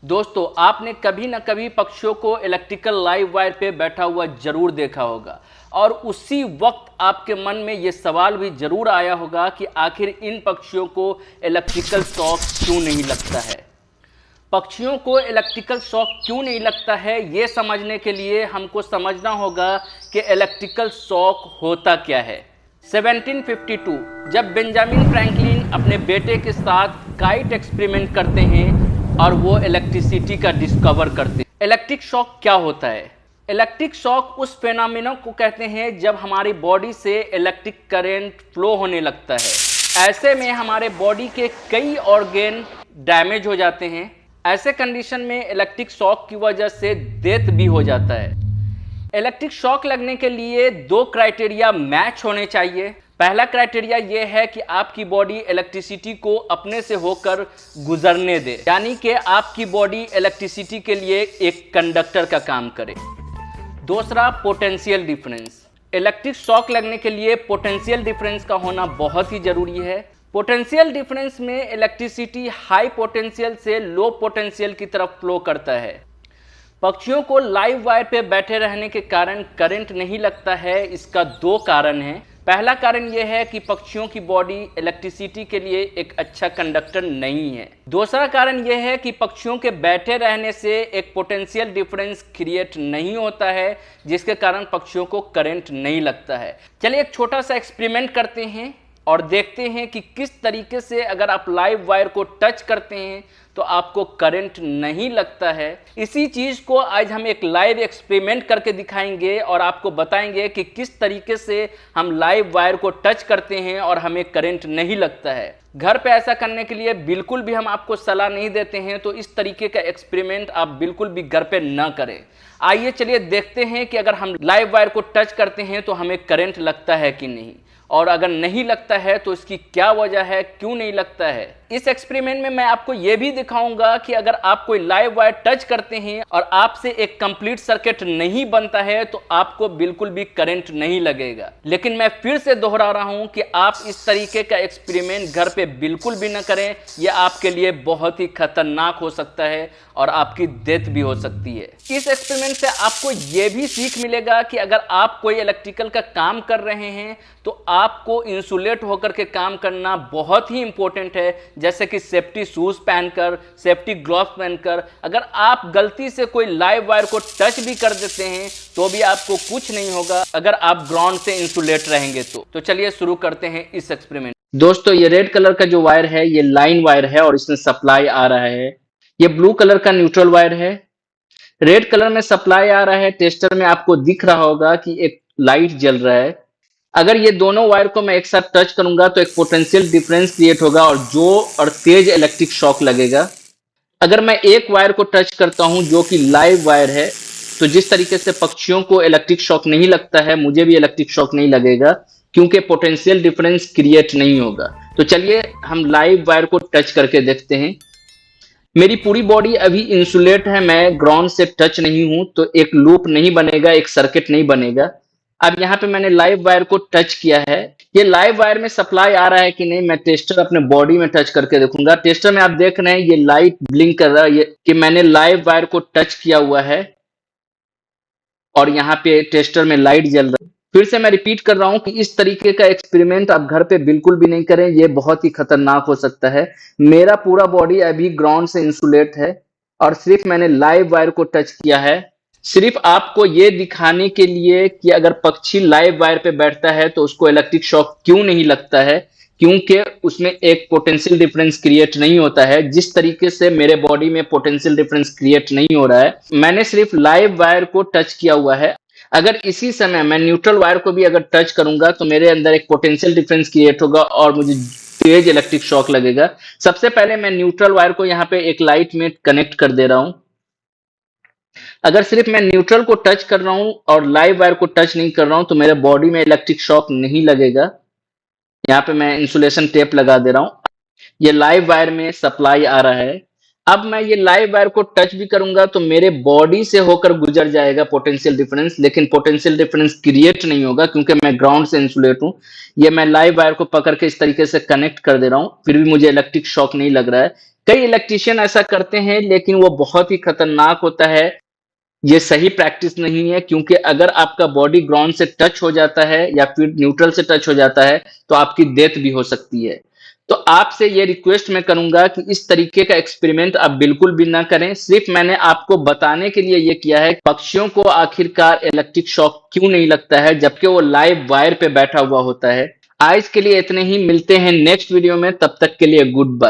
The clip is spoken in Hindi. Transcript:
दोस्तों, आपने कभी ना कभी पक्षियों को इलेक्ट्रिकल लाइव वायर पे बैठा हुआ जरूर देखा होगा और उसी वक्त आपके मन में ये सवाल भी जरूर आया होगा कि आखिर इन पक्षियों को इलेक्ट्रिकल शॉक क्यों नहीं लगता है। पक्षियों को इलेक्ट्रिकल शॉक क्यों नहीं लगता है, ये समझने के लिए हमको समझना होगा कि इलेक्ट्रिकल शॉक होता क्या है। 1752 जब बेंजामिन फ्रैंकलिन अपने बेटे के साथ काइट एक्सपेरिमेंट करते हैं और वो इलेक्ट्रिसिटी का डिस्कवर करते हैं। इलेक्ट्रिक शॉक क्या होता है? इलेक्ट्रिक शॉक उस फेनोमेना को कहते हैं जब हमारी बॉडी से इलेक्ट्रिक करंट फ्लो होने लगता है। ऐसे में हमारे बॉडी के कई ऑर्गन डैमेज हो जाते हैं। ऐसे कंडीशन में इलेक्ट्रिक शॉक की वजह से डेथ भी हो जाता है। इलेक्ट्रिक शॉक लगने के लिए दो क्राइटेरिया मैच होने चाहिए। पहला क्राइटेरिया यह है कि आपकी बॉडी इलेक्ट्रिसिटी को अपने से होकर गुजरने दे, यानी कि आपकी बॉडी इलेक्ट्रिसिटी के लिए एक कंडक्टर का काम करे। दूसरा, पोटेंशियल डिफरेंस। इलेक्ट्रिक शॉक लगने के लिए पोटेंशियल डिफरेंस का होना बहुत ही जरूरी है। पोटेंशियल डिफरेंस में इलेक्ट्रिसिटी हाई पोटेंशियल से लो पोटेंशियल की तरफ फ्लो करता है। पक्षियों को लाइव वायर पे बैठे रहने के कारण करंट नहीं लगता है। इसका दो कारण हैं। पहला कारण यह है कि पक्षियों की बॉडी इलेक्ट्रिसिटी के लिए एक अच्छा कंडक्टर नहीं है। दूसरा कारण यह है कि पक्षियों के बैठे रहने से एक पोटेंशियल डिफरेंस क्रिएट नहीं होता है, जिसके कारण पक्षियों को करंट नहीं लगता है। चलिए एक छोटा सा एक्सपेरिमेंट करते हैं और देखते हैं कि किस तरीके से अगर आप लाइव वायर को टच करते हैं तो आपको करंट नहीं लगता है। इसी चीज़ को आज हम एक लाइव एक्सपेरिमेंट करके दिखाएंगे और आपको बताएंगे कि किस तरीके से हम लाइव वायर को टच करते हैं और हमें करंट नहीं लगता है। घर पे ऐसा करने के लिए बिल्कुल भी हम आपको सलाह नहीं देते हैं, तो इस तरीके का एक्सपेरिमेंट आप बिल्कुल भी घर पे ना करें। आइए चलिए देखते हैं कि अगर हम लाइव वायर को टच करते हैं तो हमें करंट लगता है कि नहीं, और अगर नहीं लगता है तो इसकी क्या वजह है, क्यों नहीं लगता है। इस एक्सपेरिमेंट में मैं आपको यह भी दिखाऊंगा कि अगर आप कोई लाइव वायर टच करते हैं और आपसे एक कंप्लीट सर्किट नहीं बनता है तो आपको बिल्कुल भी करंट नहीं लगेगा। लेकिन मैं फिर से दोहरा रहा हूं कि आप इस तरीके का एक्सपेरिमेंट घर पे बिल्कुल भी ना करें। यह आपके लिए बहुत ही खतरनाक हो सकता है और आपकी डेथ भी हो सकती है। इस एक्सपेरिमेंट से आपको यह भी सीख मिलेगा कि अगर आप कोई इलेक्ट्रिकल का काम कर रहे हैं तो आपको इंसुलेट होकर के काम करना बहुत ही इंपॉर्टेंट है, जैसे कि सेफ्टी शूज पहनकर, सेफ्टी ग्लव्स पहनकर। अगर आप गलती से कोई लाइव वायर को टच भी कर देते हैं तो भी आपको कुछ नहीं होगा अगर आप ग्राउंड से इंसुलेट रहेंगे तो चलिए शुरू करते हैं इस एक्सपेरिमेंट। दोस्तों, ये रेड कलर का जो वायर है ये लाइन वायर है और इसमें सप्लाई आ रहा है। ये ब्लू कलर का न्यूट्रल वायर है। रेड कलर में सप्लाई आ रहा है। टेस्टर में आपको दिख रहा होगा कि एक लाइट जल रहा है। अगर ये दोनों वायर को मैं एक साथ टच करूंगा तो एक पोटेंशियल डिफरेंस क्रिएट होगा और तेज इलेक्ट्रिक शॉक लगेगा। अगर मैं एक वायर को टच करता हूं जो कि लाइव वायर है, तो जिस तरीके से पक्षियों को इलेक्ट्रिक शॉक नहीं लगता है, मुझे भी इलेक्ट्रिक शॉक नहीं लगेगा, क्योंकि पोटेंशियल डिफरेंस क्रिएट नहीं होगा। तो चलिए हम लाइव वायर को टच करके देखते हैं। मेरी पूरी बॉडी अभी इंसुलेट है, मैं ग्राउंड से टच नहीं हूं, तो एक लूप नहीं बनेगा, एक सर्किट नहीं बनेगा। अब यहाँ पे मैंने लाइव वायर को टच किया है। ये लाइव वायर में सप्लाई आ रहा है कि नहीं, मैं टेस्टर अपने बॉडी में टच करके देखूंगा। टेस्टर में आप देख रहे हैं ये लाइट ब्लिंक कर रहा है, ये कि मैंने लाइव वायर को टच किया हुआ है और यहाँ पे टेस्टर में लाइट जल रहा है। फिर से मैं रिपीट कर रहा हूं कि इस तरीके का एक्सपेरिमेंट आप घर पे बिल्कुल भी नहीं करें, ये बहुत ही खतरनाक हो सकता है। मेरा पूरा बॉडी अभी ग्राउंड से इंसुलेट है और सिर्फ मैंने लाइव वायर को टच किया है, सिर्फ आपको ये दिखाने के लिए कि अगर पक्षी लाइव वायर पे बैठता है तो उसको इलेक्ट्रिक शॉक क्यों नहीं लगता है, क्योंकि उसमें एक पोटेंशियल डिफरेंस क्रिएट नहीं होता है। जिस तरीके से मेरे बॉडी में पोटेंशियल डिफरेंस क्रिएट नहीं हो रहा है, मैंने सिर्फ लाइव वायर को टच किया हुआ है। अगर इसी समय मैं न्यूट्रल वायर को भी अगर टच करूंगा तो मेरे अंदर एक पोटेंशियल डिफरेंस क्रिएट होगा और मुझे तेज इलेक्ट्रिक शॉक लगेगा। सबसे पहले मैं न्यूट्रल वायर को यहाँ पे एक लाइट में कनेक्ट कर दे रहा हूं। अगर सिर्फ मैं न्यूट्रल को टच कर रहा हूं और लाइव वायर को टच नहीं कर रहा हूं तो मेरे बॉडी में इलेक्ट्रिक शॉक नहीं लगेगा। यहाँ पे मैं इंसुलेशन टेप लगा दे रहा हूं। ये लाइव वायर में सप्लाई आ रहा है। अब मैं ये लाइव वायर को टच भी करूंगा तो मेरे बॉडी से होकर गुजर जाएगा पोटेंशियल डिफरेंस, लेकिन पोटेंशियल डिफरेंस क्रिएट नहीं होगा क्योंकि मैं ग्राउंड से इंसुलेट हूं। ये मैं लाइव वायर को पकड़ के इस तरीके से कनेक्ट कर दे रहा हूं, फिर भी मुझे इलेक्ट्रिक शॉक नहीं लग रहा है। कई इलेक्ट्रिशियन ऐसा करते हैं, लेकिन वो बहुत ही खतरनाक होता है। ये सही प्रैक्टिस नहीं है, क्योंकि अगर आपका बॉडी ग्राउंड से टच हो जाता है या फिर न्यूट्रल से टच हो जाता है तो आपकी डेथ भी हो सकती है। तो आपसे ये रिक्वेस्ट मैं करूंगा कि इस तरीके का एक्सपेरिमेंट आप बिल्कुल भी ना करें। सिर्फ मैंने आपको बताने के लिए ये किया है पक्षियों को आखिरकार इलेक्ट्रिक शॉक क्यों नहीं लगता है जबकि वो लाइव वायर पे बैठा हुआ होता है। आज के लिए इतने ही, मिलते हैं नेक्स्ट वीडियो में, तब तक के लिए गुड बाय।